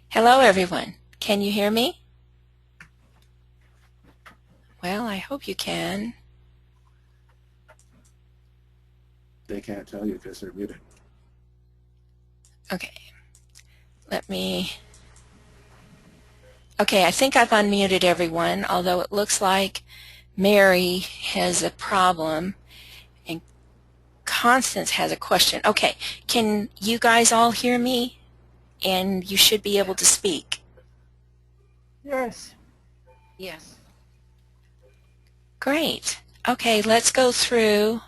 Hello, everyone. Can you hear me? Well, I hope you can. They can't tell you because they're muted. Okay. Let me... Okay, I think I've unmuted everyone, although it looks like Mary has a problem and Constance has a question. Okay, can you guys all hear me? And you should be able to speak. Yes. Yes. Great. Okay, let's go through.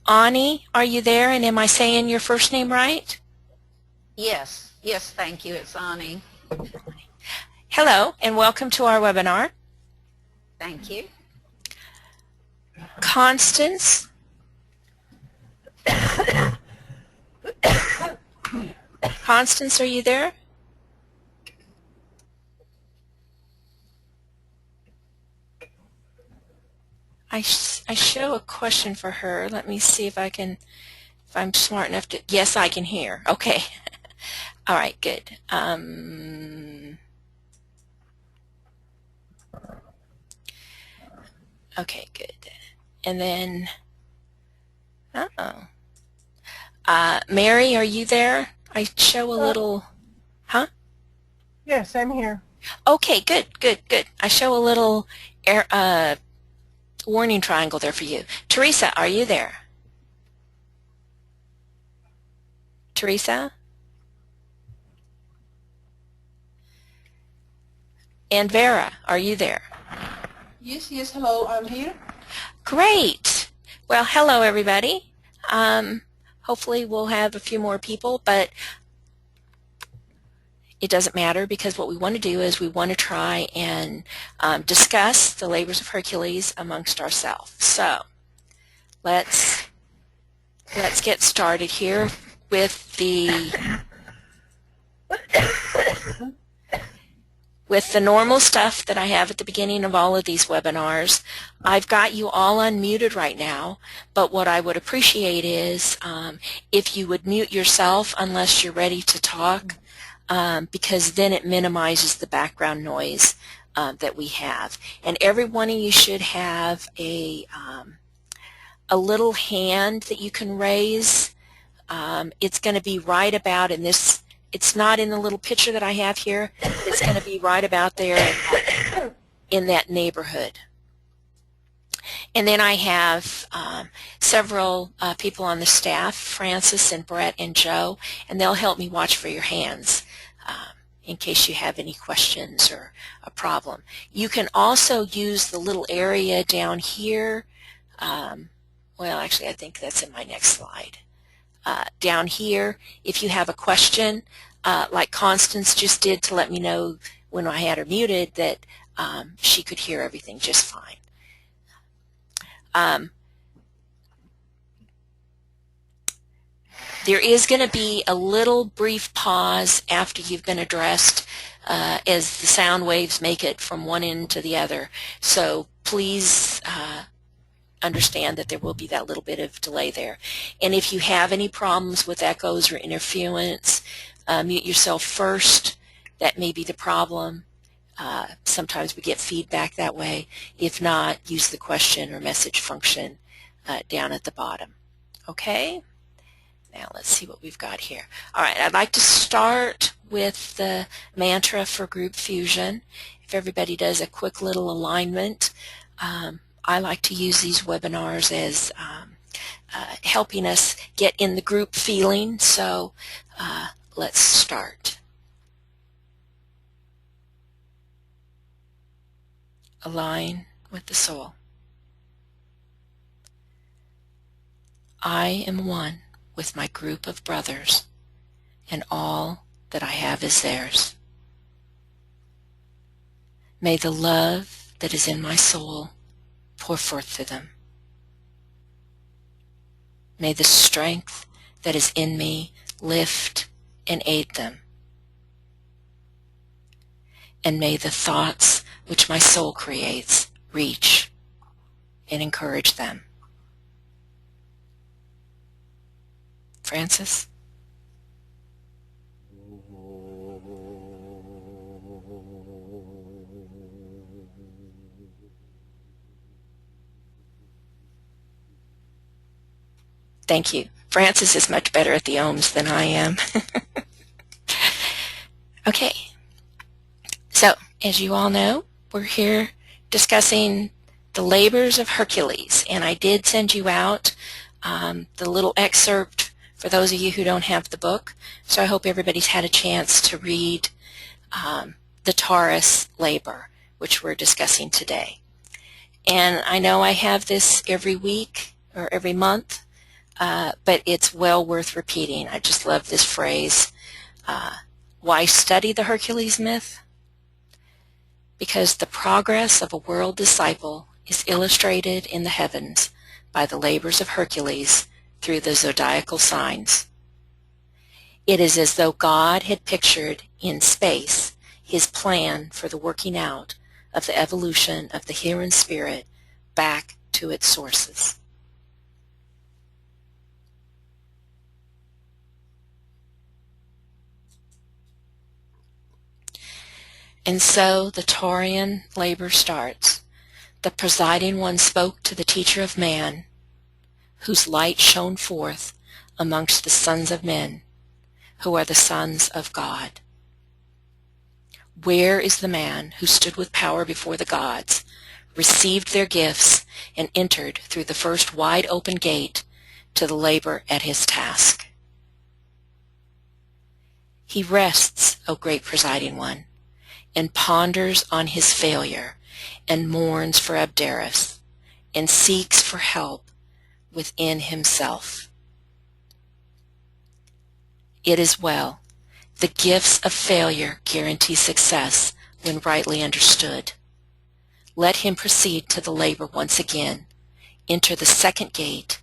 Ani, are you there? And am I saying your first name right? Yes. Yes, thank you. It's Ani. Hello, and welcome to our webinar. Thank you. Constance. Constance, are you there? I show a question for her. Let me see if I'm smart enough to, yes, I can hear. Okay. All right, good. Okay, good. And then, Mary, are you there? I show a little, huh? Yes, I'm here. Okay, good. I show a little warning triangle there for you. Teresa, are you there? Teresa? And Vera, are you there? Yes, hello, I'm here. Great. Well, hello, everybody. Hopefully we'll have a few more people, but it doesn't matter because what we want to do is we want to try and discuss the labors of Hercules amongst ourselves. So let's get started here with the normal stuff that I have at the beginning of all of these webinars. I've got you all unmuted right now, but what I would appreciate is if you would mute yourself unless you're ready to talk, because then it minimizes the background noise that we have. And every one of you should have a little hand that you can raise. It's going to be right about in this. It's not in the little picture that I have here. It's going to be right about there in that neighborhood. And then I have several people on the staff, Francis and Brett and Joe, and they'll help me watch for your hands in case you have any questions or a problem. You can also use the little area down here. Well, actually, I think that's in my next slide. Down here, if you have a question, like Constance just did to let me know when I had her muted that she could hear everything just fine. There is going to be a little brief pause after you've been addressed as the sound waves make it from one end to the other. So please understand that there will be that little bit of delay there. And if you have any problems with echoes or interference, mute yourself first. That may be the problem. Sometimes we get feedback that way. If not, use the question or message function down at the bottom. Okay? Now let's see what we've got here. All right, I'd like to start with the mantra for group fusion. If everybody does a quick little alignment, I like to use these webinars as helping us get in the group feeling, so let's start. Align with the soul. I am one with my group of brothers, and all that I have is theirs. May the love that is in my soul pour forth to them. May the strength that is in me lift and aid them. And may the thoughts which my soul creates reach and encourage them. Francis? Thank you. Francis is much better at the ohms than I am. Okay. So, as you all know, we're here discussing the labors of Hercules, and I did send you out the little excerpt for those of you who don't have the book, so I hope everybody's had a chance to read the Taurus Labor, which we're discussing today. And I know I have this every week or every month, but it's well worth repeating. I just love this phrase. Why study the Hercules myth? Because the progress of a world disciple is illustrated in the heavens by the labors of Hercules through the zodiacal signs. It is as though God had pictured in space his plan for the working out of the evolution of the human spirit back to its sources. And so the Taurian labor starts. The presiding one spoke to the teacher of man, whose light shone forth amongst the sons of men, who are the sons of God. Where is the man who stood with power before the gods, received their gifts, and entered through the first wide open gate to the labor at his task? He rests, O great presiding one, and ponders on his failure, and mourns for Abderus, and seeks for help within himself. It is well. The gifts of failure guarantee success when rightly understood. Let him proceed to the labor once again, enter the second gate,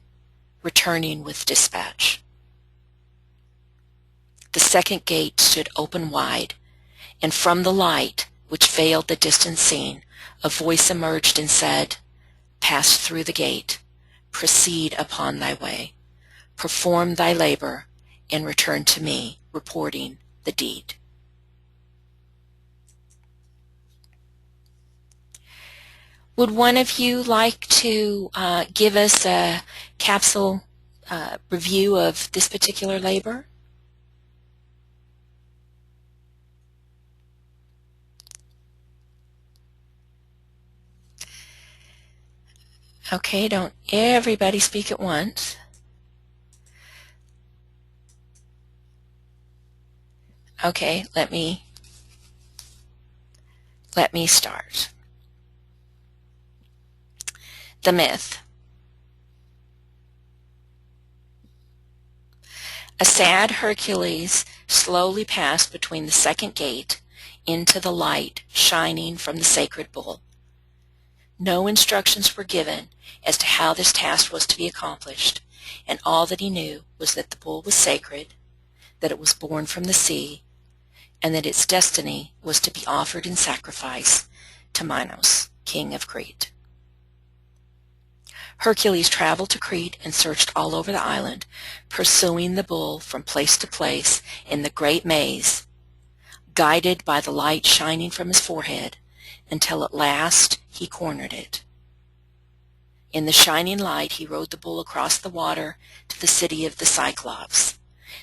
returning with dispatch. The second gate stood open wide, and from the light, which veiled the distant scene, a voice emerged and said, "Pass through the gate, proceed upon thy way, perform thy labor, and return to me, reporting the deed." Would one of you like to give us a capsule review of this particular labor? Okay, don't everybody speak at once. Okay, let me start. The myth. A sad Hercules slowly passed between the second gate into the light shining from the sacred bull. No instructions were given as to how this task was to be accomplished, and all that he knew was that the bull was sacred, that it was born from the sea, and that its destiny was to be offered in sacrifice to Minos, king of Crete. Hercules traveled to Crete and searched all over the island, pursuing the bull from place to place in the great maze, guided by the light shining from his forehead, until at last he cornered it. In the shining light he rode the bull across the water to the city of the Cyclops.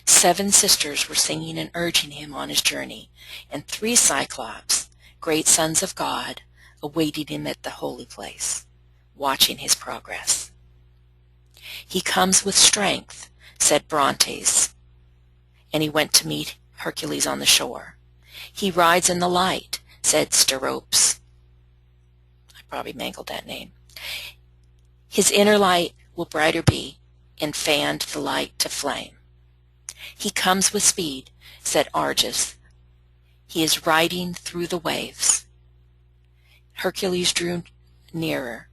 7 sisters were singing and urging him on his journey, and 3 Cyclops, great sons of God, awaited him at the holy place, watching his progress. "He comes with strength," said Brontes, and he went to meet Hercules on the shore. "He rides in the light," said Steropes. I probably mangled that name. "His inner light will brighter be, and fanned the light to flame." "He comes with speed," said Argus. "He is riding through the waves." Hercules drew nearer,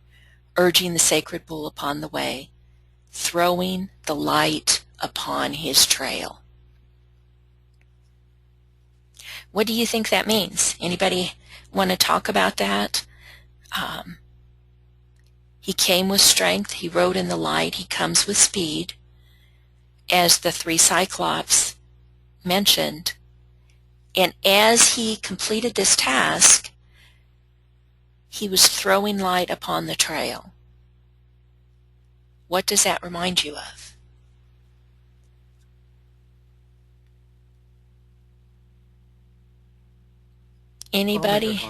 urging the sacred bull upon the way, throwing the light upon his trail. What do you think that means? Anybody want to talk about that? He came with strength, he rode in the light, he comes with speed, as the three Cyclops mentioned. And as he completed this task, he was throwing light upon the trail. What does that remind you of? Anybody?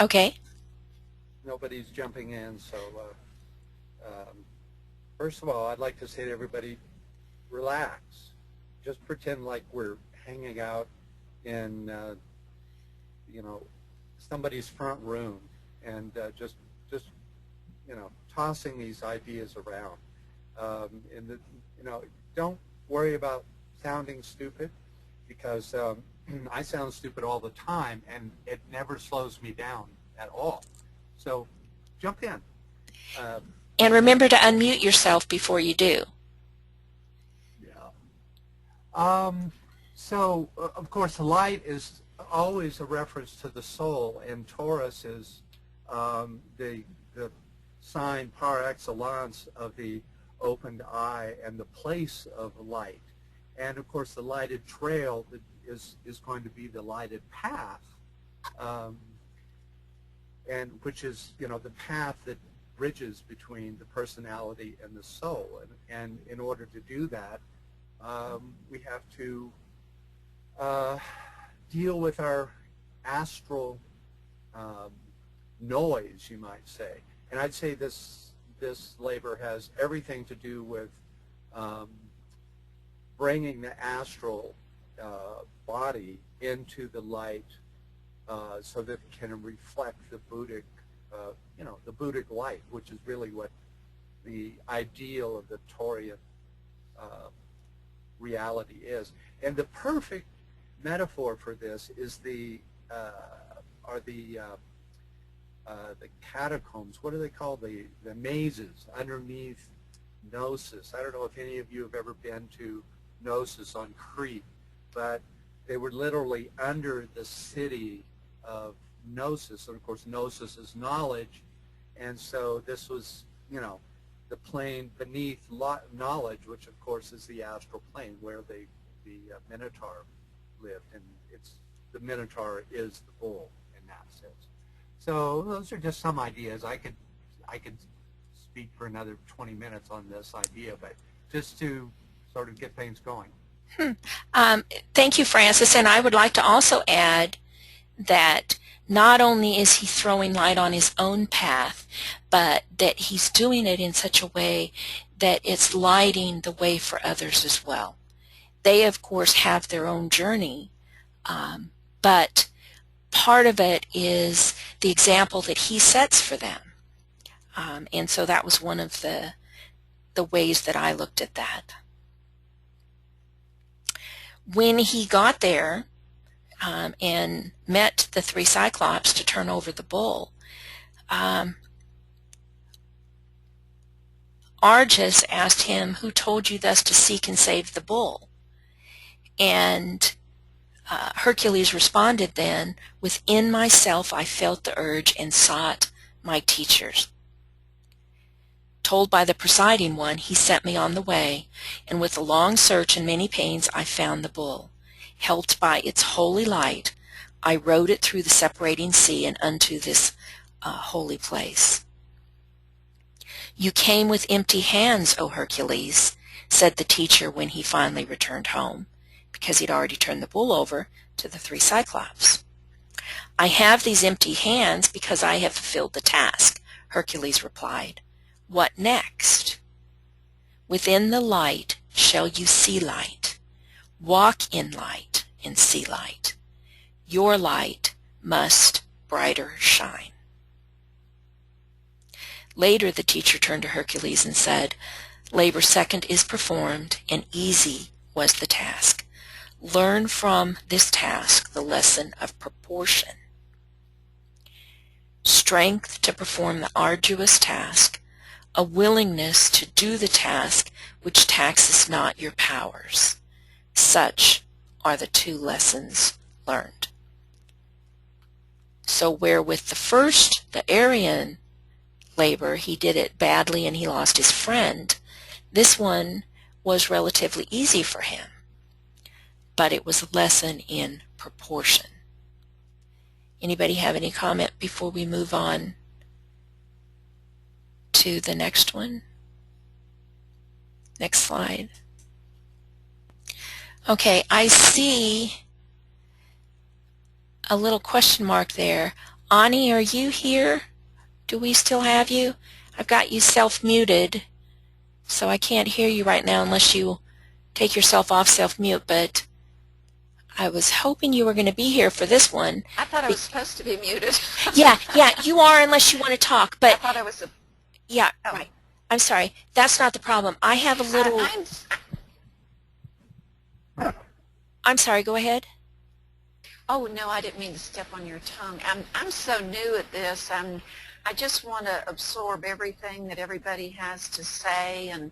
Okay. Nobody's jumping in, so first of all, I'd like to say to everybody, relax. Just pretend like we're hanging out in, somebody's front room, and just tossing these ideas around. Don't worry about sounding stupid, because I sound stupid all the time, and it never slows me down at all. So jump in. And remember to unmute yourself before you do. Yeah. So, of course, light is always a reference to the soul, and Taurus is the sign par excellence of the opened eye and the place of light. And, of course, the lighted trail is going to be the lighted path, and which is, the path that bridges between the personality and the soul. And in order to do that, we have to deal with our astral noise, you might say. And I'd say this labor has everything to do with bringing the astral body into the light so that it can reflect the Buddhic, the Buddhic light, which is really what the ideal of the Taurian reality is. And the perfect metaphor for this is the catacombs. What do they call the mazes underneath Gnosis? I don't know if any of you have ever been to Gnosis on Crete, but they were literally under the city of Gnosis. And of course, Gnosis is knowledge, and so this was, the plane beneath knowledge, which of course is the astral plane where the Minotaur lived, and the Minotaur is the bull in that sense. So those are just some ideas. I could speak for another 20 minutes on this idea, but just to sort of get things going. Thank you, Francis. And I would like to also add that not only is he throwing light on his own path, but that he's doing it in such a way that it's lighting the way for others as well. They, of course, have their own journey, but part of it is the example that he sets for them. And so that was one of the ways that I looked at that. When he got there and met the three Cyclops to turn over the bull, Argus asked him, "Who told you thus to seek and save the bull?" And Hercules responded then, "Within myself I felt the urge and sought my teachers. Told by the presiding one, he sent me on the way, and with a long search and many pains I found the bull. Helped by its holy light, I rode it through the separating sea and unto this holy place." "You came with empty hands, O Hercules," said the teacher when he finally returned home, because he'd already turned the bull over to the three Cyclops. "I have these empty hands because I have fulfilled the task," Hercules replied. "What next?" "Within the light shall you see light. Walk in light and see light. Your light must brighter shine." Later the teacher turned to Hercules and said, "Labor second is performed, and easy was the task. Learn from this task the lesson of proportion. Strength to perform the arduous task, a willingness to do the task which taxes not your powers. Such are the two lessons learned." So where with the first, the Aryan labor, he did it badly and he lost his friend, this one was relatively easy for him, but it was a lesson in proportion. Anybody have any comment before we move on to the next one? Next slide. Okay, I see a little question mark there. Ani, are you here? Do we still have you? I've got you self-muted, so I can't hear you right now unless you take yourself off self-mute, but I was hoping you were going to be here for this one. I thought I was supposed to be muted. Yeah, you are unless you want to talk, I but thought I was. yeah, Oh. right. I'm sorry. That's not the problem. I have a little... I'm sorry, go ahead. Oh no, I didn't mean to step on your tongue. I'm so new at this. I just want to absorb everything that everybody has to say, and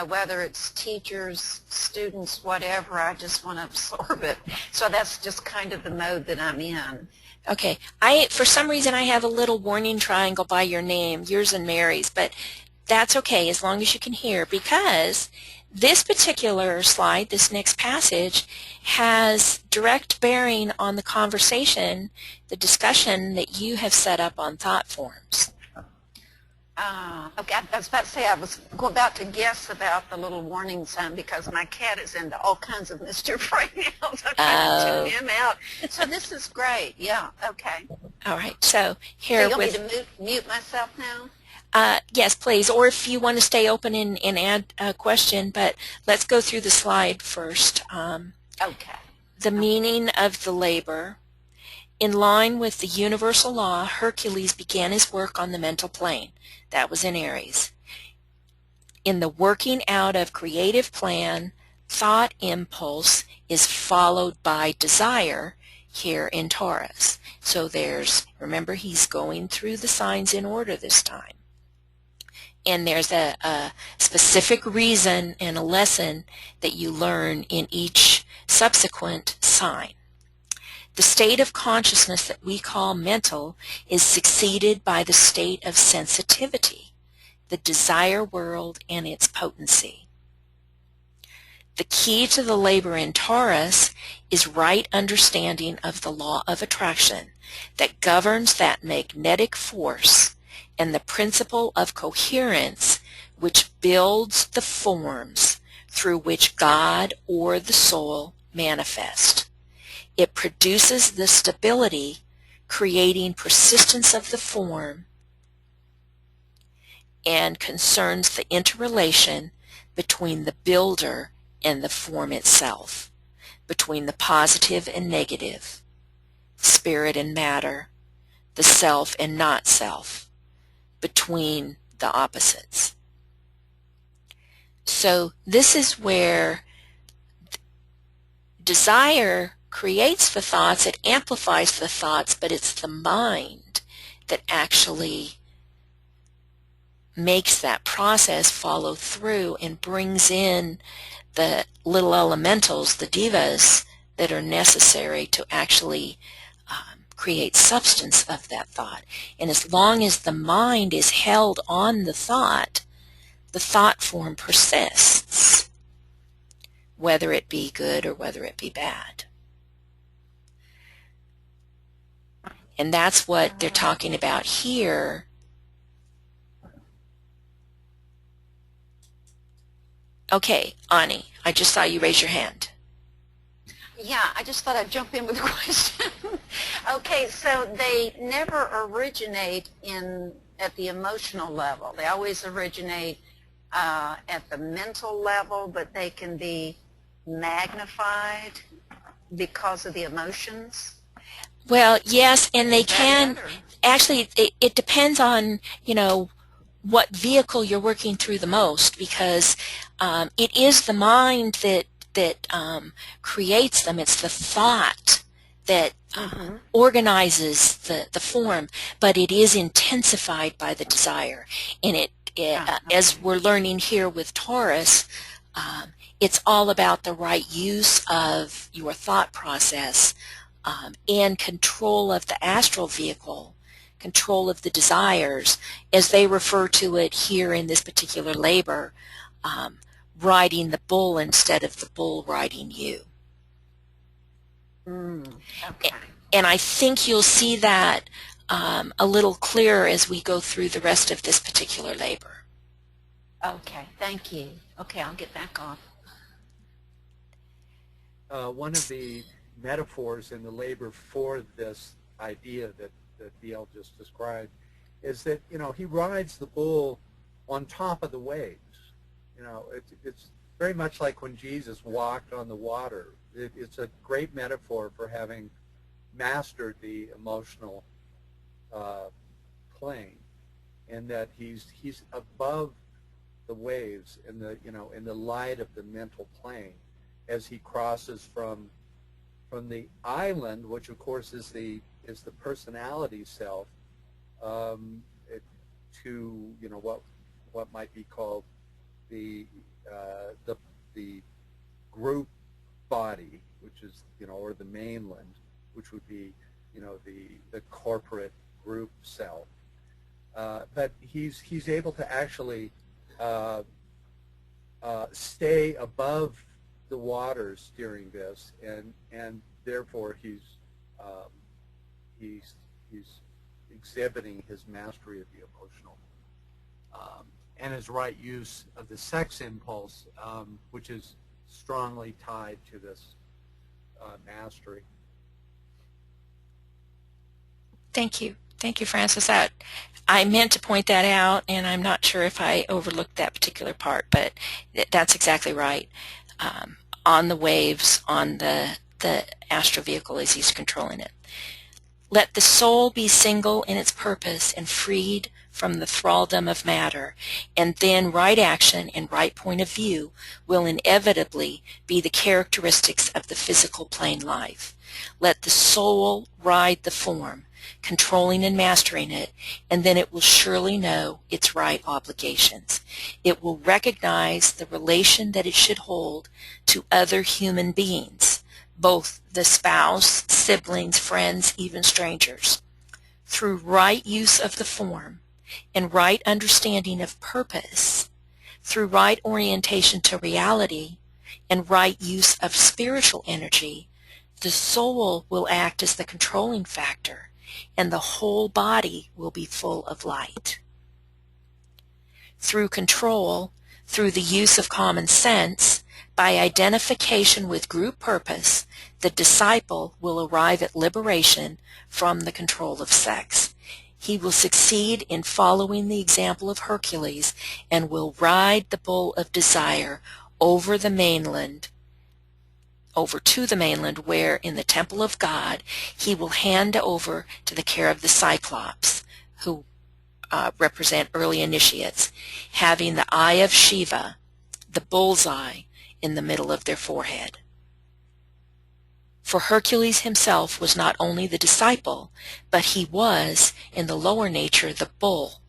whether it's teachers, students, whatever. I just want to absorb it. So that's just kind of the mode that I'm in. Okay. For some reason I have a little warning triangle by your name, yours and Mary's, but that's okay as long as you can hear, because this particular slide, this next passage, has direct bearing on the conversation, the discussion that you have set up on thought forms. Okay, I was about to say I was about to guess about the little warning sign because my cat is into all kinds of mischief right now. So I can't tune him out. So this is great. Yeah, okay. All right, so here So you want with... me to mute myself now? Yes, please, or if you want to stay open and add a question, but let's go through the slide first. Okay. The meaning of the labor. In line with the universal law, Hercules began his work on the mental plane. That was in Aries. In the working out of creative plan, thought impulse is followed by desire here in Taurus. So remember, he's going through the signs in order this time. And there's a specific reason and a lesson that you learn in each subsequent sign. The state of consciousness that we call mental is succeeded by the state of sensitivity, the desire world and its potency. The key to the labor in Taurus is right understanding of the law of attraction that governs that magnetic force and the principle of coherence which builds the forms through which God or the soul manifest. It produces the stability, creating persistence of the form, and concerns the interrelation between the builder and the form itself, between the positive and negative, spirit and matter, the self and not self, between the opposites. So this is where desire creates the thoughts, it amplifies the thoughts, but it's the mind that actually makes that process follow through and brings in the little elementals, the divas, that are necessary to actually create substance of that thought. And as long as the mind is held on the thought form persists, whether it be good or whether it be bad. And that's what they're talking about here. Okay, Ani, I just saw you raise your hand. Yeah, I just thought I'd jump in with a question. Okay, so they never originate at the emotional level. They always originate at the mental level, but they can be magnified because of the emotions. Well, yes, and they can. Actually, it depends on, what vehicle you're working through the most, because it is the mind that creates them. It's the thought that organizes the form, but it is intensified by the desire. And as we're learning here with Taurus, it's all about the right use of your thought process and control of the astral vehicle, control of the desires, as they refer to it here in this particular labor, riding the bull instead of the bull riding you. Okay. And I think you'll see that a little clearer as we go through the rest of this particular labor. Okay, thank you. Okay, I'll get back off. One of the metaphors in the labor for this idea that BL just described is that, he rides the bull on top of the waves. It's very much like when Jesus walked on the water. It's a great metaphor for having mastered the emotional plane, and that he's above the waves in the light of the mental plane as he crosses from the island, which of course is the personality self, to what might be called the group body, which is or the mainland, which would be the corporate group self. But he's able to actually stay above the waters during this, and therefore he's exhibiting his mastery of the emotional and his right use of the sex impulse, which is strongly tied to this mastery. Thank you. Thank you, Francis. I meant to point that out, and I'm not sure if I overlooked that particular part, but that's exactly right. On the waves, on the astral vehicle as he's controlling it. Let the soul be single in its purpose and freed from the thraldom of matter, and then right action and right point of view will inevitably be the characteristics of the physical plane life. Let the soul ride the form, controlling and mastering it, and then it will surely know its right obligations. It will recognize the relation that it should hold to other human beings, both the spouse, siblings, friends, even strangers. Through right use of the form and right understanding of purpose, through right orientation to reality and right use of spiritual energy, the soul will act as the controlling factor, and the whole body will be full of light. Through control, through the use of common sense, by identification with group purpose, the disciple will arrive at liberation from the control of sex. He will succeed in following the example of Hercules and will ride the bull of desire over to the mainland, where in the temple of God he will hand over to the care of the Cyclops, who represent early initiates, having the eye of Shiva, the bull's eye, in the middle of their forehead. For Hercules himself was not only the disciple, but he was, in the lower nature, the bull,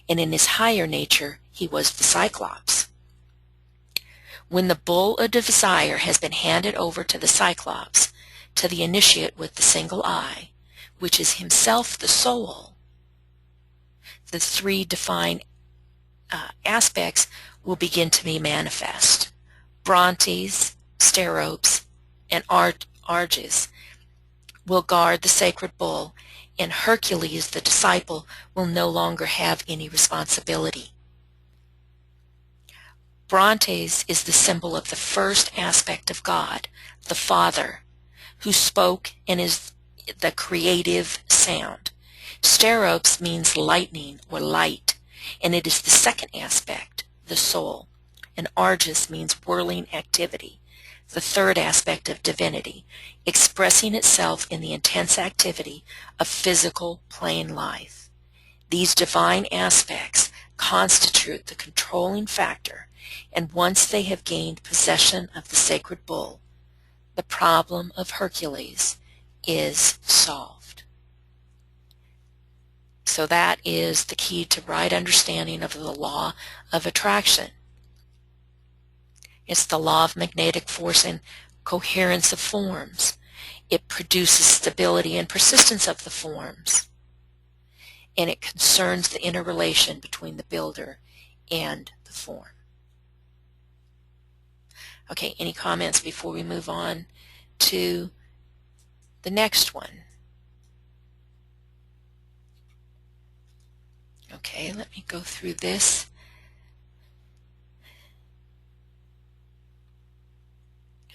and in his higher nature, he was the Cyclops. When the bull of desire has been handed over to the Cyclops, to the initiate with the single eye, which is himself the soul, the three defined aspects will begin to be manifest. Brontes, Steropes, and Arges will guard the sacred bull, and Hercules, the disciple, will no longer have any responsibility. Brontes is the symbol of the first aspect of God, the Father, who spoke and is the creative sound. Steropes means lightning or light, and it is the second aspect, the soul. And Argus means whirling activity, the third aspect of divinity, expressing itself in the intense activity of physical plane life. These divine aspects constitute the controlling factor, and once they have gained possession of the sacred bull, the problem of Hercules is solved. So that is the key to right understanding of the law of attraction. It's the law of magnetic force and coherence of forms. It produces stability and persistence of the forms. And it concerns the interrelation between the builder and the form. Okay, any comments before we move on to the next one? Okay, let me go through this.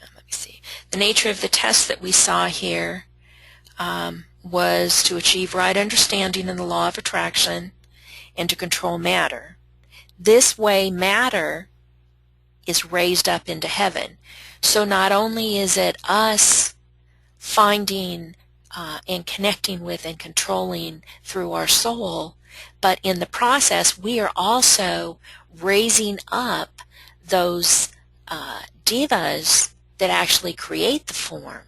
Let me see. The nature of the test that we saw here was to achieve right understanding in the law of attraction and to control matter. This way, matter is raised up into heaven. So not only is it us finding and connecting with and controlling through our soul, but in the process we are also raising up those divas that actually create the form.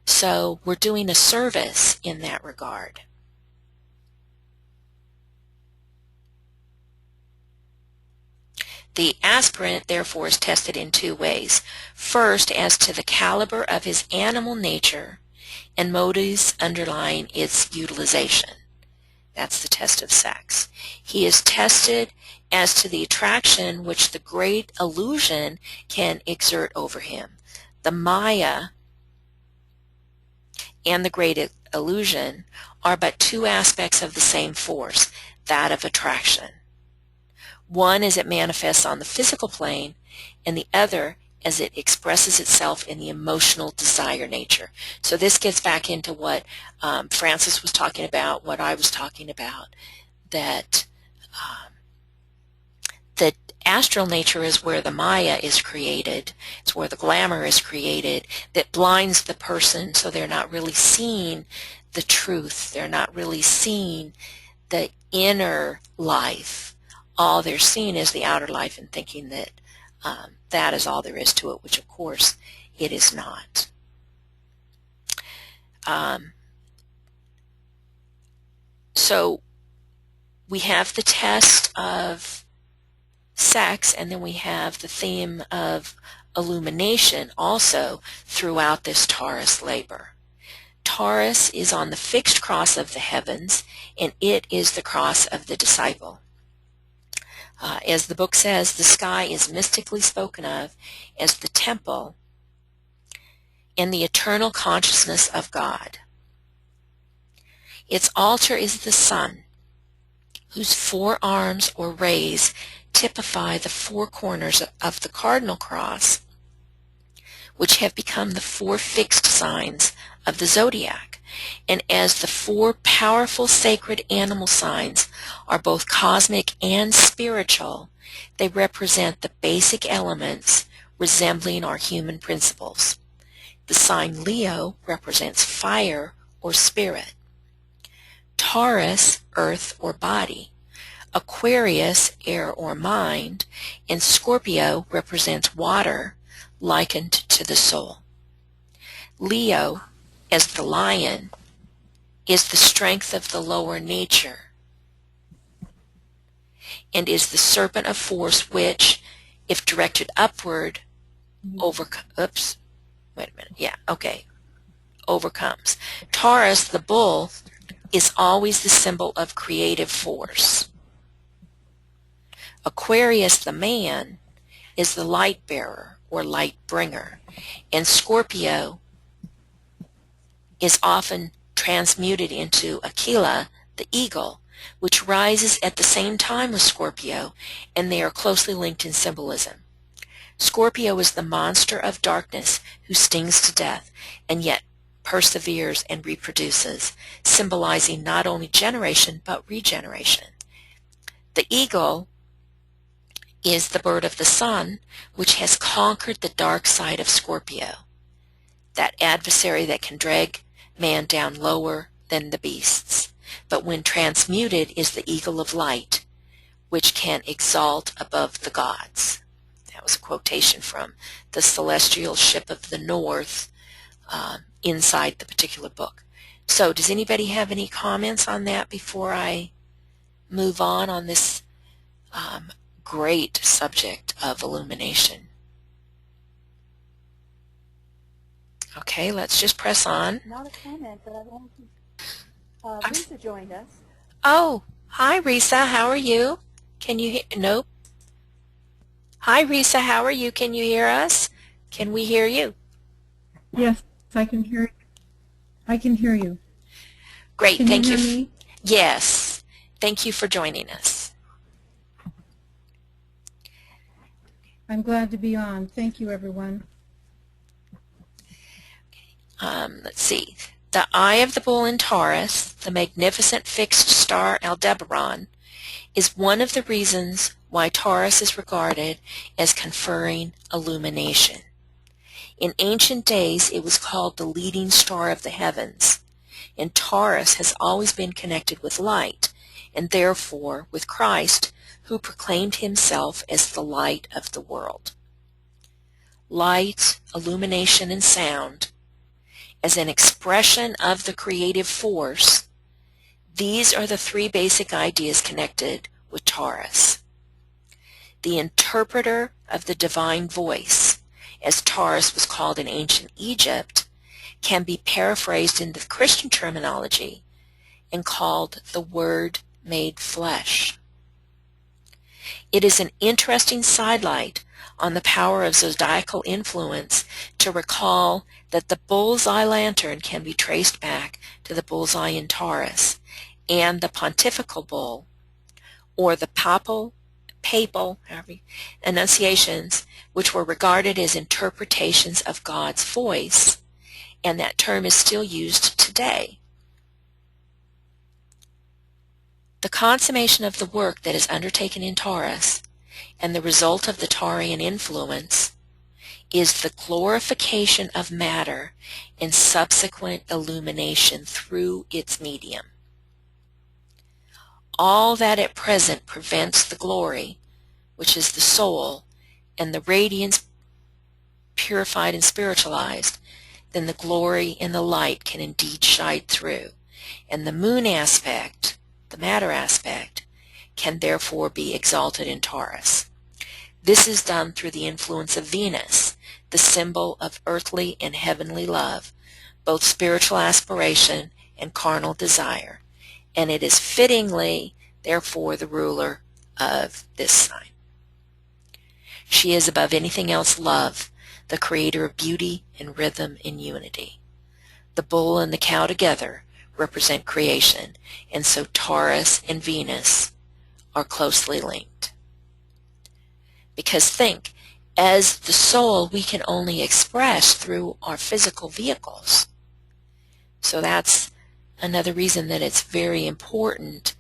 So we're doing a service in that regard. The aspirant, therefore, is tested in two ways. First, as to the caliber of his animal nature and motives underlying its utilization. That's the test of sex. He is tested as to the attraction which the great illusion can exert over him. The Maya and the great illusion are but two aspects of the same force, that of attraction. One as it manifests on the physical plane, and the other as it expresses itself in the emotional desire nature. So this gets back into what Francis was talking about, what I was talking about, that the astral nature is where the Maya is created. It's where the glamour is created that blinds the person so they're not really seeing the truth. They're not really seeing the inner life. All they're seeing is the outer life and thinking that that is all there is to it, which of course it is not. So we have the test of sex, and then we have the theme of illumination also throughout this Taurus labor. Taurus is on the fixed cross of the heavens, and it is the cross of the disciple. As the book says, the sky is mystically spoken of as the temple and the eternal consciousness of God. Its altar is the sun, whose 4 arms or rays typify the 4 corners of the cardinal cross, which have become the 4 fixed signs of the zodiac. And as the 4 powerful sacred animal signs are both cosmic and spiritual, they represent the basic elements resembling our human principles. The sign Leo represents fire or spirit, Taurus, earth or body, Aquarius, air or mind, and Scorpio represents water, likened to the soul. Leo, as the lion, is the strength of the lower nature and is the serpent of force which, if directed upward, overcomes. Taurus, the bull, is always the symbol of creative force. Aquarius, the man, is the light bearer or light bringer, and Scorpio is often transmuted into Aquila, the eagle, which rises at the same time as Scorpio, and they are closely linked in symbolism. Scorpio is the monster of darkness who stings to death and yet perseveres and reproduces, symbolizing not only generation but regeneration. The eagle is the bird of the sun, which has conquered the dark side of Scorpio, that adversary that can drag man down lower than the beasts, but when transmuted is the eagle of light, which can exalt above the gods. That was a quotation from the Celestial Ship of the North inside the particular book. So does anybody have any comments on that before I move on this great subject of illumination? Okay, let's just press on. Not a comment, but I wanted to. Lisa joined us. Oh, hi Risa, how are you? Can you hear? Nope. Hi, Risa. How are you? Can you hear us? Can we hear you? Yes, I can hear you. I can hear you. Great. Can Thank you you. hear me? Yes. Thank you for joining us. I'm glad to be on. Thank you, everyone. Let's see. The Eye of the Bull in Taurus, the magnificent fixed star Aldebaran, is one of the reasons why Taurus is regarded as conferring illumination. In ancient days, it was called the leading star of the heavens, and Taurus has always been connected with light, and therefore with Christ, who proclaimed himself as the light of the world. Light, illumination, and sound, as an expression of the creative force, these are the three basic ideas connected with Taurus. The interpreter of the divine voice, as Taurus was called in ancient Egypt, can be paraphrased into Christian terminology and called the Word made flesh. It is an interesting sidelight on the power of zodiacal influence to recall that the bullseye lantern can be traced back to the bullseye in Taurus and the pontifical bull, or the papal enunciations, which were regarded as interpretations of God's voice, and that term is still used today. The consummation of the work that is undertaken in Taurus and the result of the Taurian influence is the glorification of matter and subsequent illumination through its medium. All that at present prevents the glory, which is the soul, and the radiance purified and spiritualized, then the glory and the light can indeed shine through, and the moon aspect, the matter aspect, can therefore be exalted in Taurus. This is done through the influence of Venus, the symbol of earthly and heavenly love, both spiritual aspiration and carnal desire, and it is fittingly, therefore, the ruler of this sign. She is above anything else love, the creator of beauty and rhythm and unity. The bull and the cow together represent creation, and so Taurus and Venus are closely linked. Because think, as the soul, we can only express through our physical vehicles. So that's another reason that it's very important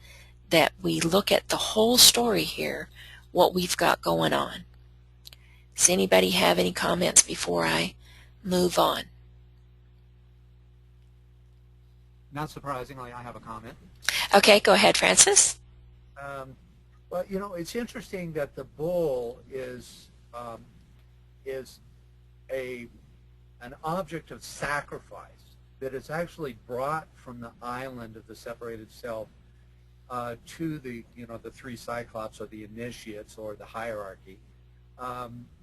that we look at the whole story here, what we've got going on. Does anybody have any comments before I move on? Not surprisingly, I have a comment. Okay, go ahead, Francis. Well, you know, it's interesting that the bull is an object of sacrifice that is actually brought from the island of the separated self to the three cyclops, or the initiates, or the hierarchy,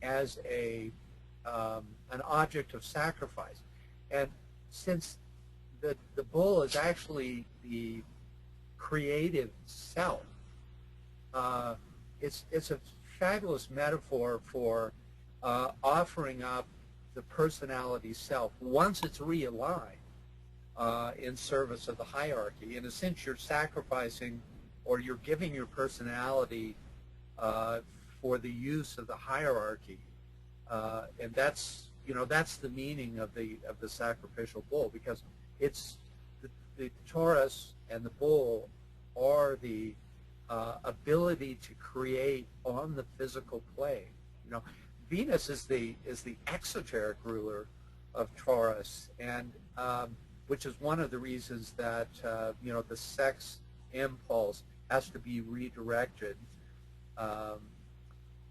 as an object of sacrifice. And since the bull is actually the creative self, it's a fabulous metaphor for offering up the personality self once it's realigned in service of the hierarchy. In a sense, you're sacrificing, or you're giving your personality for the use of the hierarchy, and that's the meaning of the sacrificial bull, because it's the Taurus and the bull are the ability to create on the physical plane. Venus is the exoteric ruler of Taurus, and which is one of the reasons that the sex impulse has to be redirected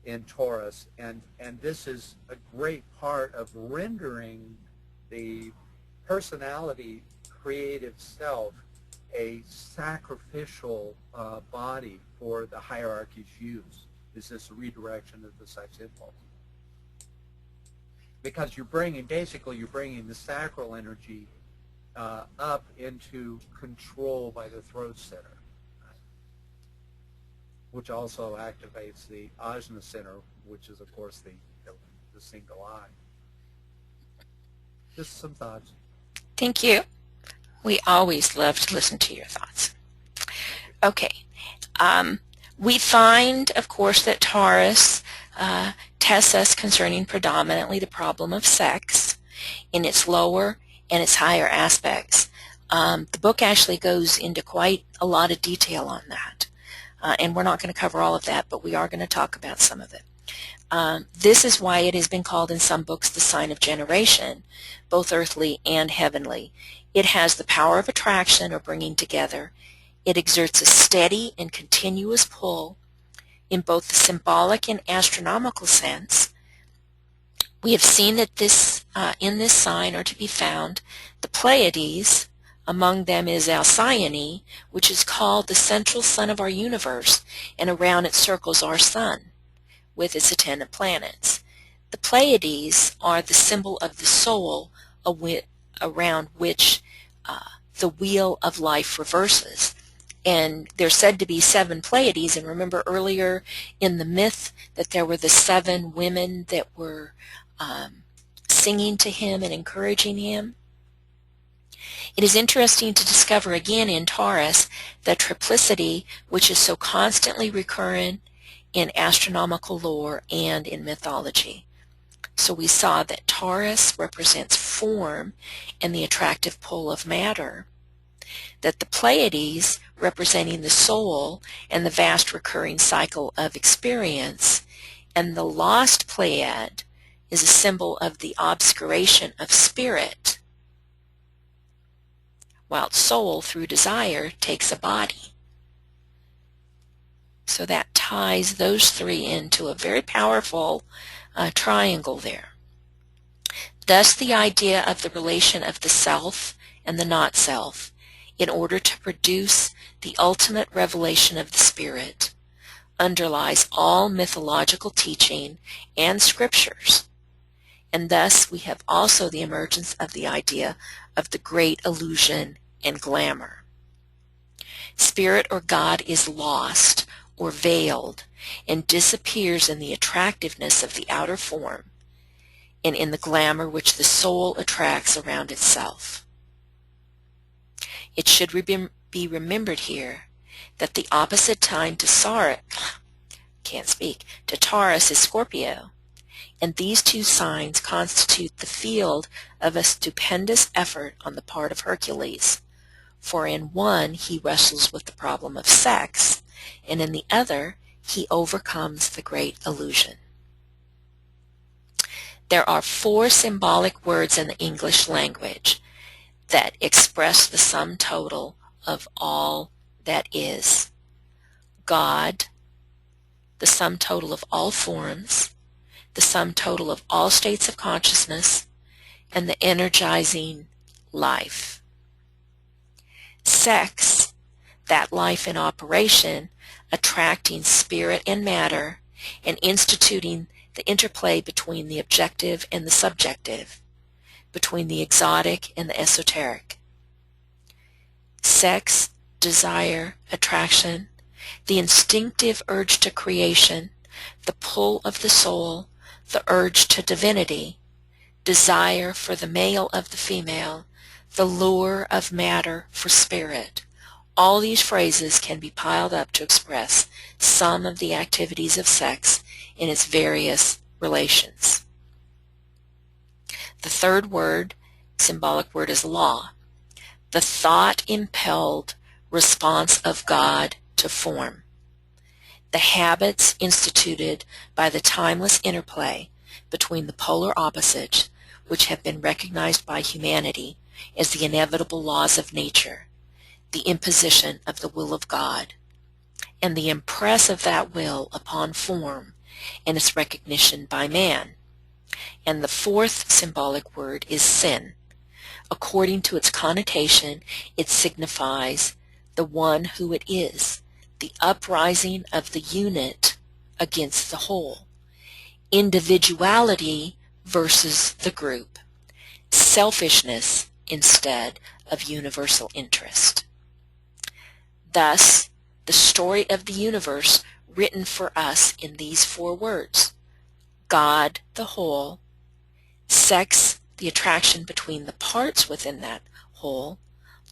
in Taurus, and this is a great part of rendering the personality creative self a sacrificial body for the hierarchy's use, is this redirection of the sex impulse. Because you're bringing the sacral energy up into control by the throat center. which also activates the ajna center, which is, of course, the single eye. Just some thoughts. Thank you. We always love to listen to your thoughts. Okay. We find, of course, that Taurus tests us concerning predominantly the problem of sex in its lower and its higher aspects. The book actually goes into quite a lot of detail on that. And we're not going to cover all of that, but we are going to talk about some of it. This is why it has been called in some books the sign of generation, both earthly and heavenly. It has the power of attraction or bringing together. It exerts a steady and continuous pull in both the symbolic and astronomical sense. We have seen that in this sign are to be found the Pleiades. Among them is Alcyone, which is called the central sun of our universe, and around it circles our sun with its attendant planets. The Pleiades are the symbol of the soul around which the wheel of life reverses. And there's said to be 7 Pleiades, and remember earlier in the myth that there were the 7 women that were singing to him and encouraging him. It is interesting to discover again in Taurus the triplicity which is so constantly recurrent in astronomical lore and in mythology. So we saw that Taurus represents form and the attractive pull of matter, that the Pleiades representing the soul and the vast recurring cycle of experience, and the lost Pleiad is a symbol of the obscuration of spirit, while soul through desire takes a body. So that ties those 3 into a very powerful triangle there. Thus the idea of the relation of the self and the not self in order to produce the ultimate revelation of the spirit underlies all mythological teaching and scriptures. And thus we have also the emergence of the idea of the great illusion and glamour. Spirit or God is lost or veiled and disappears in the attractiveness of the outer form and in the glamour which the soul attracts around itself. It should be remembered here that the opposite time to Taurus is Scorpio, and these 2 signs constitute the field of a stupendous effort on the part of Hercules, for in one he wrestles with the problem of sex, and in the other he overcomes the great illusion. There are 4 symbolic words in the English language that express the sum total of all that is. God, the sum total of all forms, the sum total of all states of consciousness, and the energizing life. Sex, that life in operation, attracting spirit and matter, and instituting the interplay between the objective and the subjective, between the exotic and the esoteric. Sex, desire, attraction, the instinctive urge to creation, the pull of the soul, the urge to divinity, desire for the male of the female, the lure of matter for spirit. All these phrases can be piled up to express some of the activities of sex in its various relations. The third word, symbolic word, is law, the thought-impelled response of God to form. The habits instituted by the timeless interplay between the polar opposites, which have been recognized by humanity as the inevitable laws of nature, the imposition of the will of God, and the impress of that will upon form and its recognition by man. And the fourth symbolic word is sin. According to its connotation, it signifies the one who it is, the uprising of the unit against the whole, individuality versus the group, selfishness instead of universal interest. Thus, the story of the universe written for us in these 4 words: God, the whole; sex, the attraction between the parts within that whole;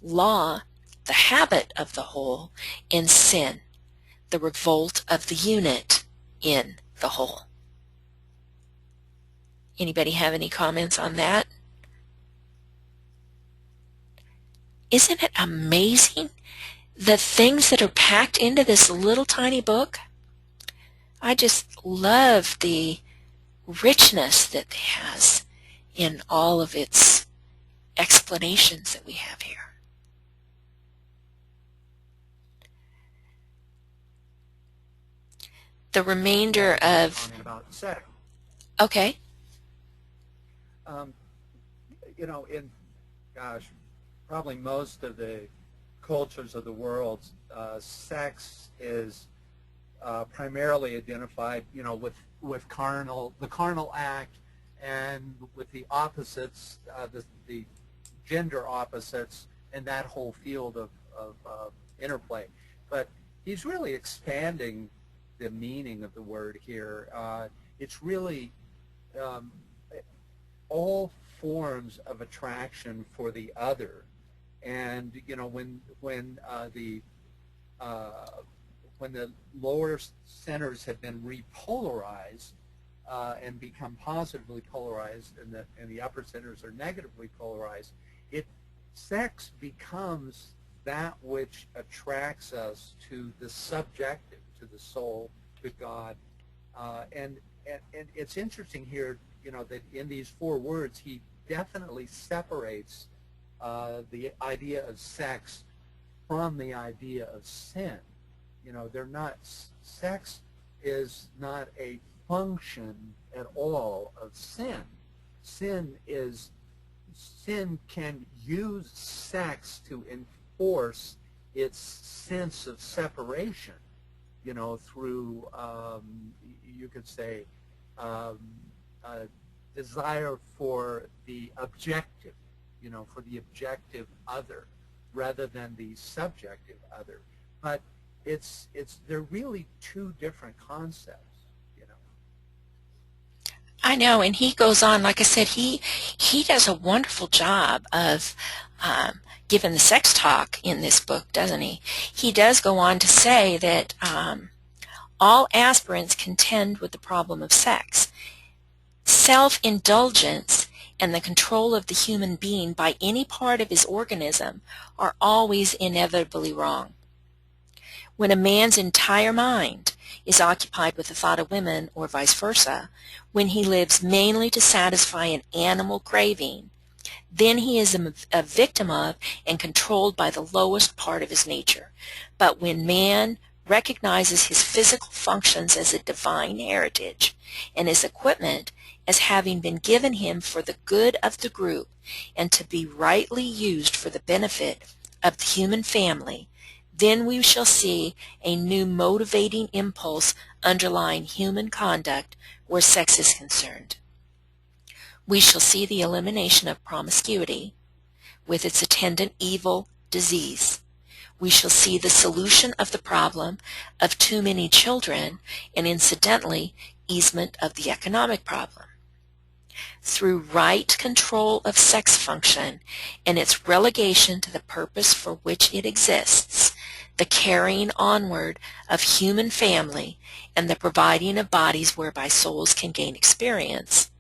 law, the habit of the whole; and sin, the revolt of the unit in the whole. Anybody have any comments on that? Isn't it amazing the things that are packed into this little tiny book? I just love the richness that it has in all of its explanations that we have here. The remainder of... Comment about sex. Okay. You know, in, gosh, probably most of the cultures of the world, sex is primarily identified, you know, with the carnal act, and with the opposites, the gender opposites, and that whole field of interplay. But he's really expanding the meaning of the word here. It's really all forms of attraction for the other, and you know, when the lower centers have been repolarized and become positively polarized, and the upper centers are negatively polarized, sex becomes that which attracts us to the subjective, to the soul, to God, and it's interesting here, you know, that in these 4 words he definitely separates the idea of sex from the idea of sin. You know, they're not, sex is not a function at all of sin. Sin can use sex to enforce its sense of separation, you know, through, you could say, a desire for the objective, you know, for the objective other rather than the subjective other. But they're really 2 different concepts, you know. I know, and he goes on, like I said, he does a wonderful job of giving the sex talk in this book, doesn't he? He does go on to say that all aspirants contend with the problem of sex. Self-indulgence and the control of the human being by any part of his organism are always inevitably wrong. When a man's entire mind is occupied with the thought of women, or vice versa, when he lives mainly to satisfy an animal craving, then he is a victim of and controlled by the lowest part of his nature. But when man recognizes his physical functions as a divine heritage and his equipment as having been given him for the good of the group and to be rightly used for the benefit of the human family, then we shall see a new motivating impulse underlying human conduct where sex is concerned. We shall see the elimination of promiscuity with its attendant evil disease. We shall see the solution of the problem of too many children and, incidentally, easement of the economic problem. Through right control of sex function and its relegation to the purpose for which it exists, the carrying onward of human family, and the providing of bodies whereby souls can gain experience,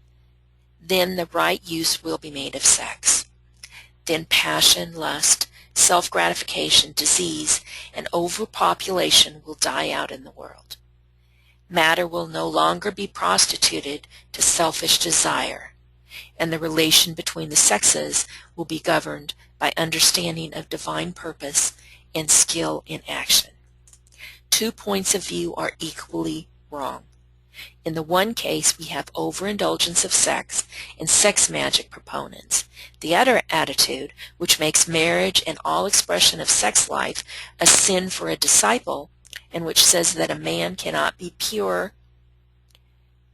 then the right use will be made of sex. Then passion, lust, self-gratification, disease, and overpopulation will die out in the world. Matter will no longer be prostituted to selfish desire, and the relation between the sexes will be governed by understanding of divine purpose and skill in action. 2 points of view are equally wrong. In the one case, we have overindulgence of sex and sex magic proponents. The other attitude, which makes marriage and all expression of sex life a sin for a disciple, and which says that a man cannot be pure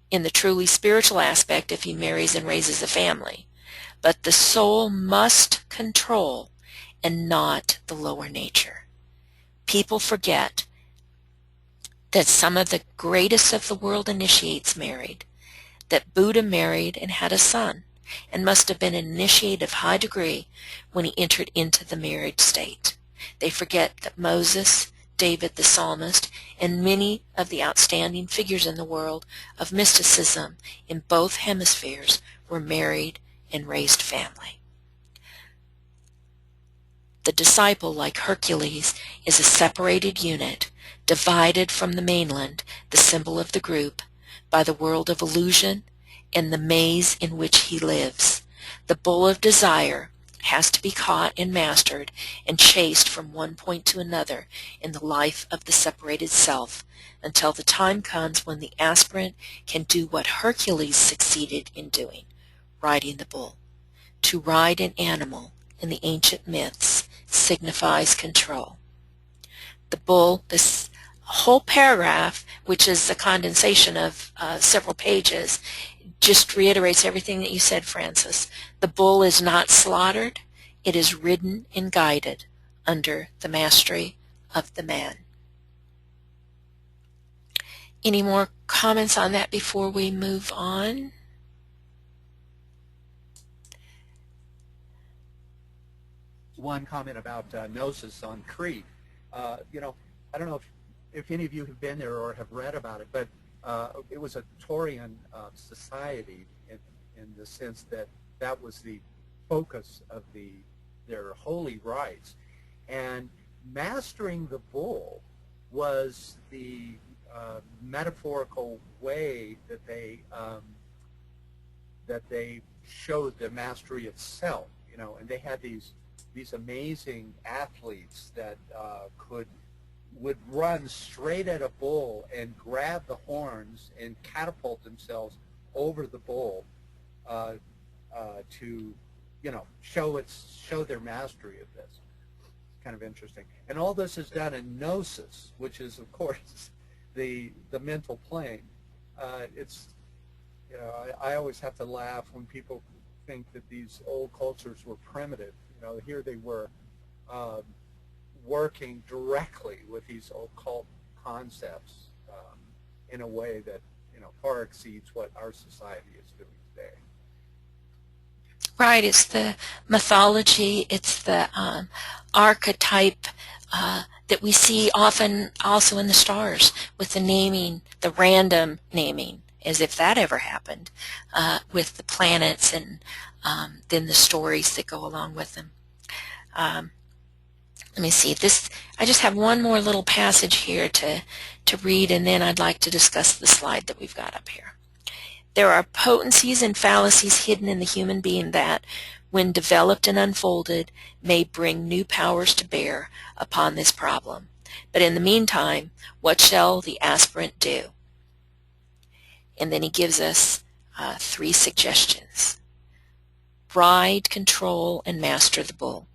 in the truly spiritual aspect if he marries and raises a family, but the soul must control and not the lower nature. People forget that some of the greatest of the world initiates married, that Buddha married and had a son, and must have been an initiate of high degree when he entered into the married state. They forget that Moses, David the psalmist, and many of the outstanding figures in the world of mysticism in both hemispheres were married and raised family. The disciple, like Hercules, is a separated unit, divided from the mainland, the symbol of the group, by the world of illusion and the maze in which he lives. The bull of desire has to be caught and mastered and chased from one point to another in the life of the separated self until the time comes when the aspirant can do what Hercules succeeded in doing, riding the bull. To ride an animal in the ancient myths signifies control. The bull, this whole paragraph, which is a condensation of several pages, just reiterates everything that you said, Francis. The bull is not slaughtered. It is ridden and guided under the mastery of the man. Any more comments on that before we move on? One comment about gnosis on Crete. You know, I don't know if any of you have been there or have read about it, but it was a Taurian society in the sense that that was the focus of their holy rites, and mastering the bull was the metaphorical way that they showed the mastery itself. You know, and they had these amazing athletes that would run straight at a bull and grab the horns and catapult themselves over the bull to, you know, show their mastery of this. It's kind of interesting. And all this is done in gnosis, which is, of course, the mental plane. It's, you know, I always have to laugh when people think that these old cultures were primitive. You know, here they were working directly with these occult concepts in a way that, you know, far exceeds what our society is doing today. Right, it's the mythology, it's the archetype that we see often also in the stars with the naming, the random naming, as if that ever happened, with the planets and then the stories that go along with them. Let me see, I just have one more little passage here to read, and then I'd like to discuss the slide that we've got up here. There are potencies and fallacies hidden in the human being that, when developed and unfolded, may bring new powers to bear upon this problem. But in the meantime, what shall the aspirant do? And then he gives us 3 suggestions. Ride, control, and master the bull.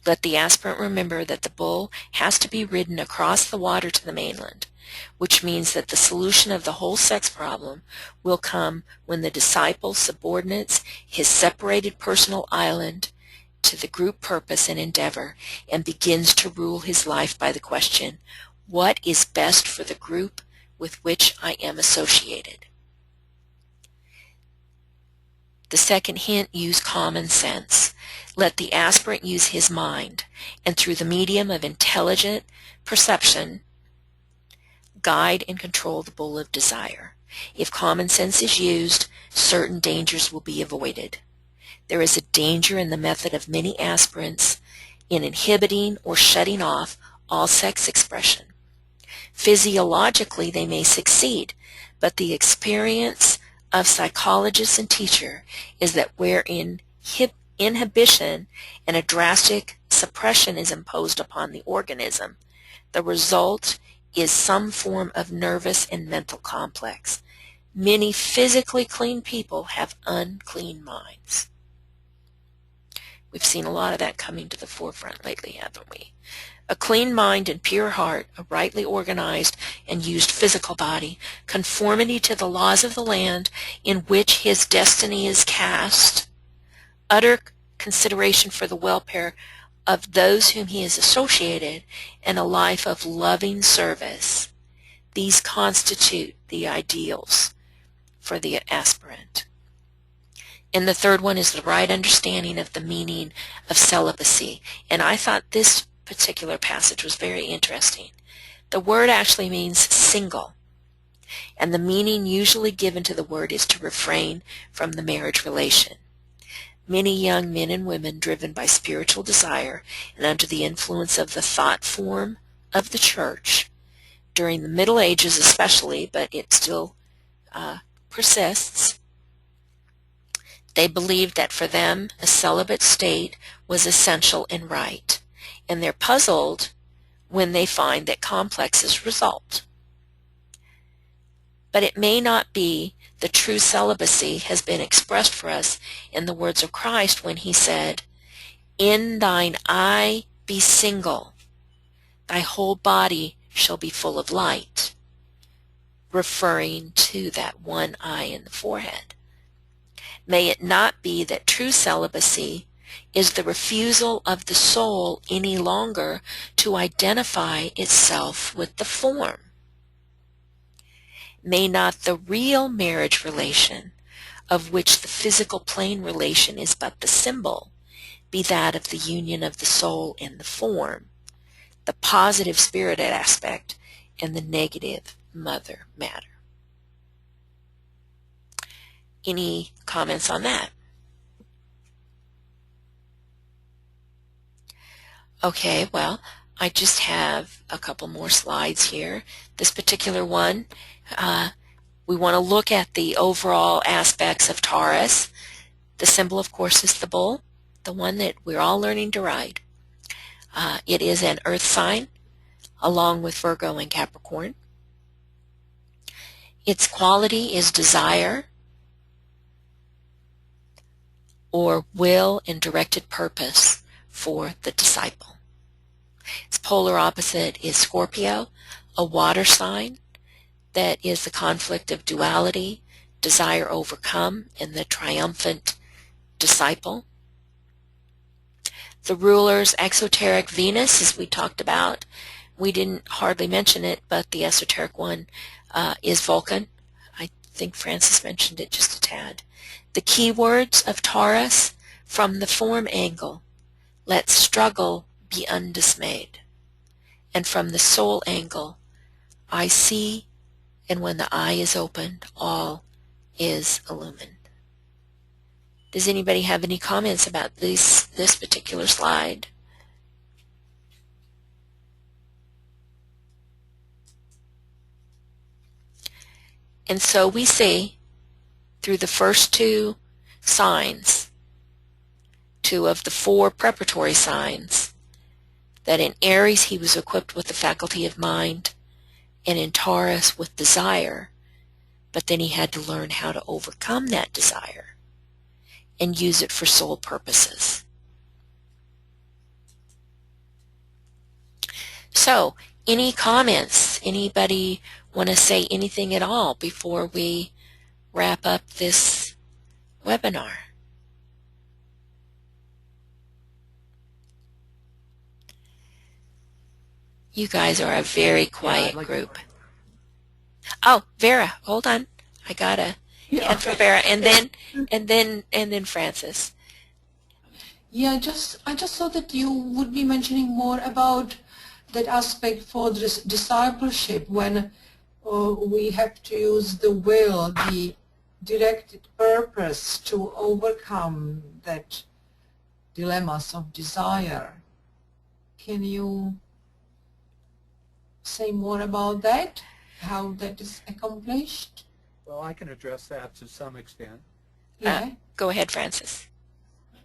Let the aspirant remember that the bull has to be ridden across the water to the mainland, which means that the solution of the whole sex problem will come when the disciple subordinates his separated personal island to the group purpose and endeavor and begins to rule his life by the question, what is best for the group with which I am associated? The second hint, use common sense. Let the aspirant use his mind, and through the medium of intelligent perception, guide and control the bull of desire. If common sense is used, certain dangers will be avoided. There is a danger in the method of many aspirants in inhibiting or shutting off all sex expression. Physiologically, they may succeed, but the experience of psychologists and teacher is that where inhibition and a drastic suppression is imposed upon the organism, the result is some form of nervous and mental complex. Many physically clean people have unclean minds. We've seen a lot of that coming to the forefront lately, haven't we? A clean mind and pure heart, a rightly organized and used physical body, conformity to the laws of the land in which his destiny is cast, utter consideration for the welfare of those whom he is associated in a life of loving service. These constitute the ideals for the aspirant. And the third one is the right understanding of the meaning of celibacy. And I thought this particular passage was very interesting. The word actually means single. And the meaning usually given to the word is to refrain from the marriage relation. Many young men and women driven by spiritual desire and under the influence of the thought form of the church, during the Middle Ages especially, but it still persists, they believed that for them a celibate state was essential and right, and they're puzzled when they find that complexes result. But it may not be. The true celibacy has been expressed for us in the words of Christ when he said, "In thine eye be single, thy whole body shall be full of light," referring to that one eye in the forehead. May it not be that true celibacy is the refusal of the soul any longer to identify itself with the form. May not the real marriage relation, of which the physical plane relation is but the symbol, be that of the union of the soul and the form, the positive spirited aspect and the negative mother matter. Any comments on that? Okay, well, I just have a couple more slides here. This particular one, we want to look at the overall aspects of Taurus. The symbol, of course, is the bull, the one that we're all learning to ride. It is an earth sign, along with Virgo and Capricorn. Its quality is desire, or will and directed purpose for the disciple. Its polar opposite is Scorpio, a water sign that is the conflict of duality, desire overcome, and the triumphant disciple. The ruler's exoteric Venus, as we talked about, we didn't hardly mention it, but the esoteric one is Vulcan. I think Francis mentioned it just a tad. The key words of Taurus from the form angle: let struggle be undismayed. And from the soul angle, I see, and when the eye is opened, all is illumined. Does anybody have any comments about this particular slide? And so we see through the first two signs, two of the four preparatory signs, that in Aries he was equipped with the faculty of mind, and in Taurus with desire, but then he had to learn how to overcome that desire and use it for soul purposes. So, any comments? Anybody want to say anything at all before we wrap up this webinar? You guys are a very quiet group. Oh, Vera, hold on. I got a hand for Vera, and then Francis. Yeah, I just thought that you would be mentioning more about that aspect for this discipleship when we have to use the will, the directed purpose to overcome that dilemmas of desire. Can you say more about that, how that is accomplished? Well, I can address that to some extent. Yeah. Go ahead, Francis.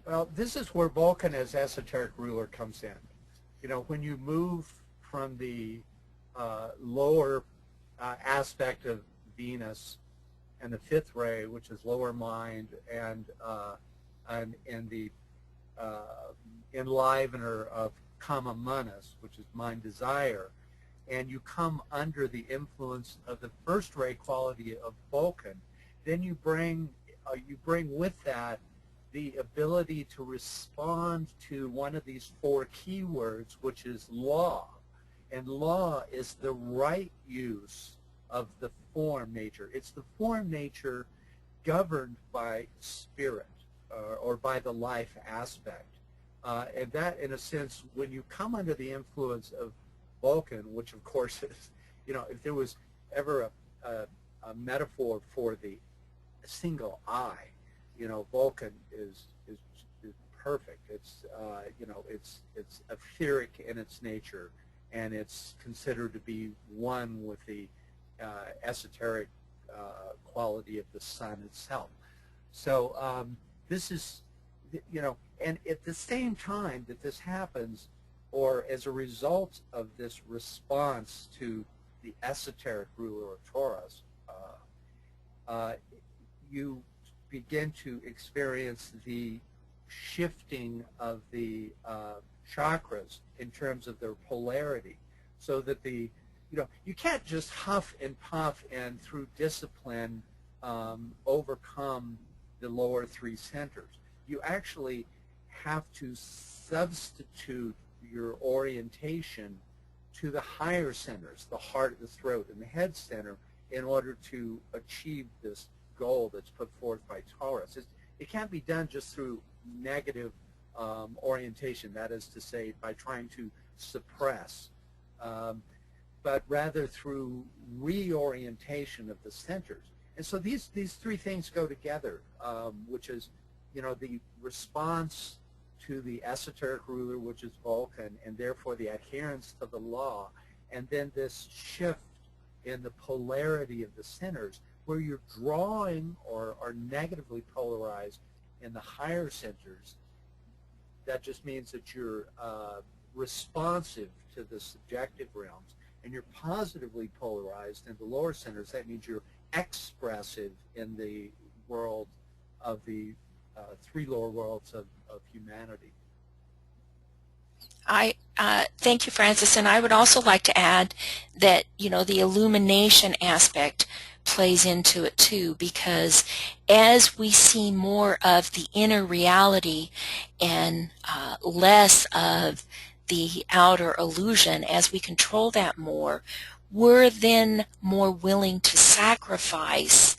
Well, this is where Vulcan as esoteric ruler comes in. You know, when you move from the lower aspect of Venus and the fifth ray, which is lower mind, and the enlivener of kama manas, which is mind desire, and you come under the influence of the first ray quality of Vulcan, then you bring with that the ability to respond to one of these 4 keywords, which is law. And law is the right use of the form nature. It's the form nature governed by spirit or by the life aspect. And that, in a sense, when you come under the influence of Vulcan, which of course is, if there was ever a metaphor for the single eye, Vulcan is perfect. It's it's etheric in its nature, and it's considered to be one with the esoteric quality of the sun itself. So this is, and at the same time that this happens, or as a result of this response to the esoteric ruler of Taurus, you begin to experience the shifting of the chakras in terms of their polarity, so that the you can't just huff and puff and through discipline overcome the lower 3 centers. You actually have to substitute your orientation to the higher centers, the heart, the throat, and the head center, in order to achieve this goal that's put forth by Taurus. It can't be done just through negative orientation, that is to say, by trying to suppress, but rather through reorientation of the centers. And so these 3 things go together, which is, the response to the esoteric ruler, which is Vulcan, and therefore the adherence to the law, and then this shift in the polarity of the centers, where you're drawing or are negatively polarized in the higher centers. That just means that you're responsive to the subjective realms, and you're positively polarized in the lower centers. That means you're expressive in the world of the 3 lower worlds of humanity. Thank you, Francis, and I would also like to add that the illumination aspect plays into it too, because as we see more of the inner reality and less of the outer illusion, as we control that more, we're then more willing to sacrifice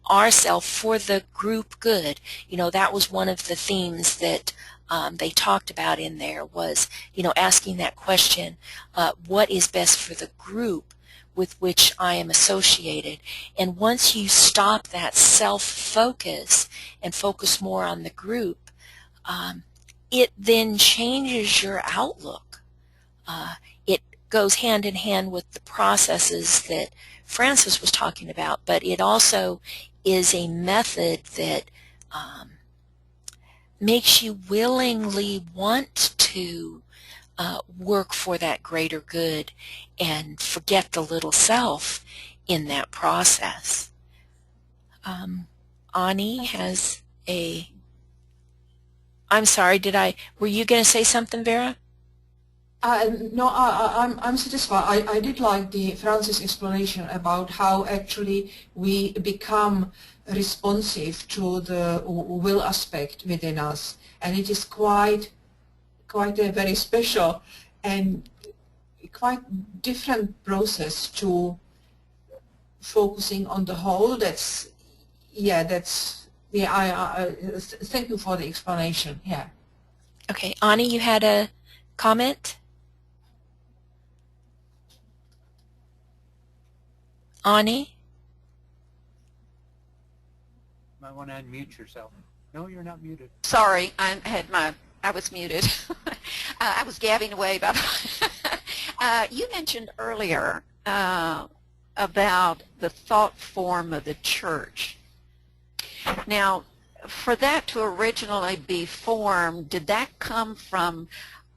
ourselves for the group good. That was one of the themes that they talked about in there, was asking that question, what is best for the group with which I am associated? And once you stop that self-focus and focus more on the group, it then changes your outlook. It goes hand in hand with the processes that Francis was talking about, but it also is a method that makes you willingly want to work for that greater good and forget the little self in that process. Ani has a... I'm sorry, were you going to say something, Vera? No, I'm satisfied. I did like the Francis explanation about how actually we become responsive to the will aspect within us, and it is quite a very special and quite different process to focusing on the whole. Thank you for the explanation. Yeah. Okay, Ani, you had a comment? Ani? You might want to unmute yourself. No, you're not muted. Sorry, I was muted. I was gabbing away. You mentioned earlier about the thought form of the church. Now, for that to originally be formed, did that come from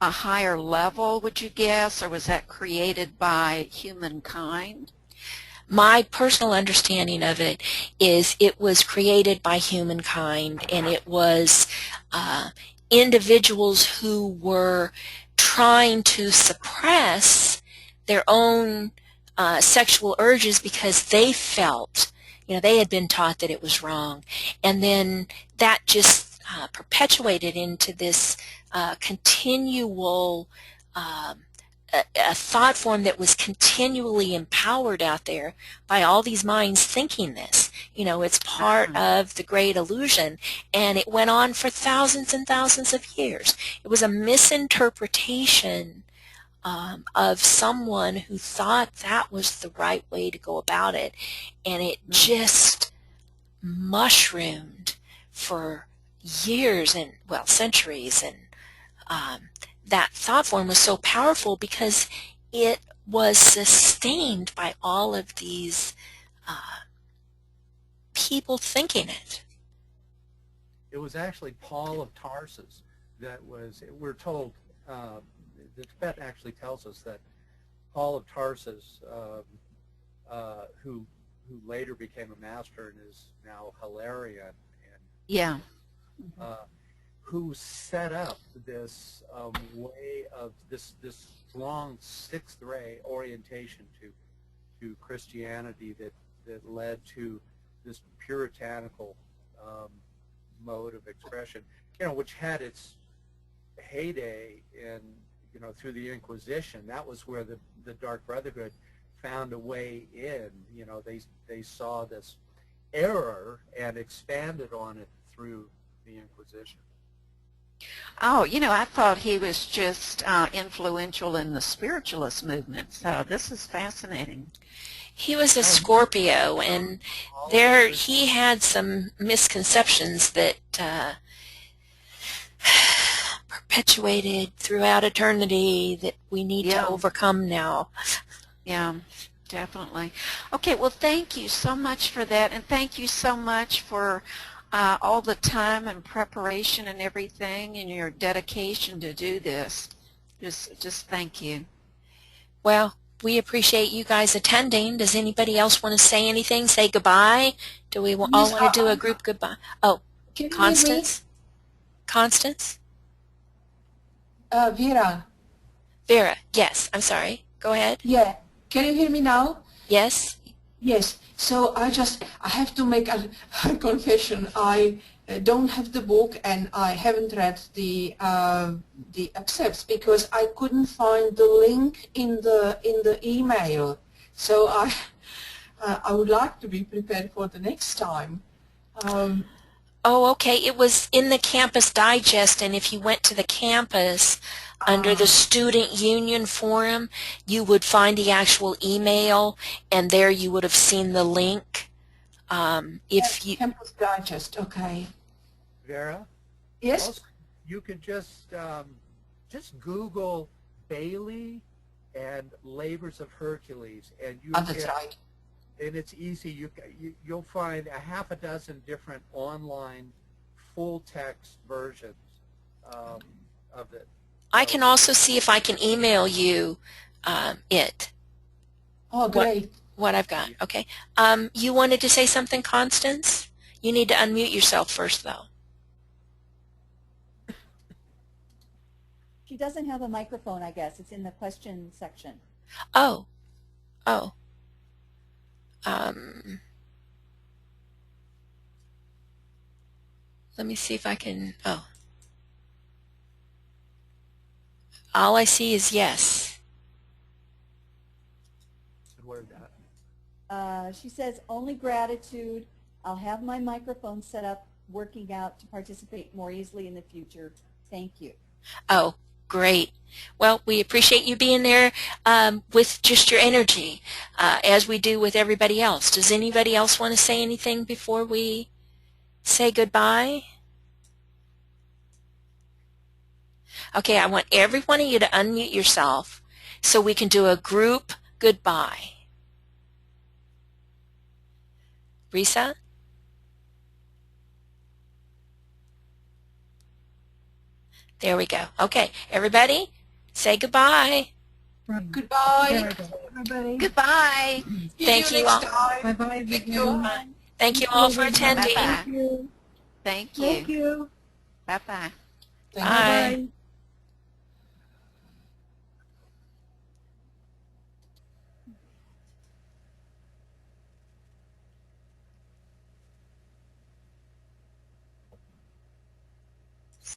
a higher level, would you guess, or was that created by humankind? My personal understanding of it is it was created by humankind, and it was individuals who were trying to suppress their own sexual urges because they felt, they had been taught that it was wrong. And then that just perpetuated into this continual a thought form that was continually empowered out there by all these minds thinking this. You know, it's part of the great illusion, and it went on for thousands and thousands of years. It was a misinterpretation of someone who thought that was the right way to go about it, and it just mushroomed for years and, well, centuries, and that thought form was so powerful because it was sustained by all of these people thinking it. It was actually Paul of Tarsus that was, we're told, the Tibet actually tells us that Paul of Tarsus, who later became a master and is now Hilarion, and Yeah. who set up this way of this long sixth ray orientation to Christianity that led to this puritanical mode of expression, you know, which had its heyday in, you know, through the Inquisition. That was where the Dark Brotherhood found a way in. You know, they saw this error and expanded on it through the Inquisition. Oh, you know, I thought he was just influential in the spiritualist movement, so this is fascinating. He was a Scorpio, and there he had some misconceptions that perpetuated throughout eternity that we need to overcome now. Yeah, definitely. Okay, well, thank you so much for that, and thank you so much for all the time and preparation and everything and your dedication to do this. Just thank you. Well, we appreciate you guys attending. Does anybody else want to say anything? Say goodbye? Do we all want to do a group goodbye? Oh, Constance? Constance? Vera. Vera, yes. I'm sorry. Go ahead. Yeah. Can you hear me now? Yes. Yes. So I have to make a confession. I don't have the book, and I haven't read the excerpts because I couldn't find the link in the email. So I would like to be prepared for the next time. Oh, okay. It was in the Campus Digest, and if you went to the campus under the Student Union Forum, you would find the actual email, and there you would have seen the link. If you Campus Digest, okay. Vera? Yes? Also, you could just Google Bailey and Labors of Hercules, and you That's right. And it's easy. You'll find a half a dozen different online full text versions of it. I can also see if I can email you it. Oh, great. What I've got. Okay. You wanted to say something, Constance? You need to unmute yourself first, though. She doesn't have a microphone, I guess. It's in the question section. Oh. Let me see if I can. Oh. All I see is yes. Good word, that. She says, only gratitude. I'll have my microphone set up, working out to participate more easily in the future. Thank you. Oh, great. Well, we appreciate you being there with just your energy, as we do with everybody else. Does anybody else want to say anything before we say goodbye? Okay, I want every one of you to unmute yourself so we can do a group goodbye. Risa? There we go. Okay, everybody, say goodbye. Goodbye. Everybody. Goodbye. Thank you all. Bye-bye. Thank you all for attending. Bye-bye. Thank you. Thank you. Thank you. Bye-bye. Bye.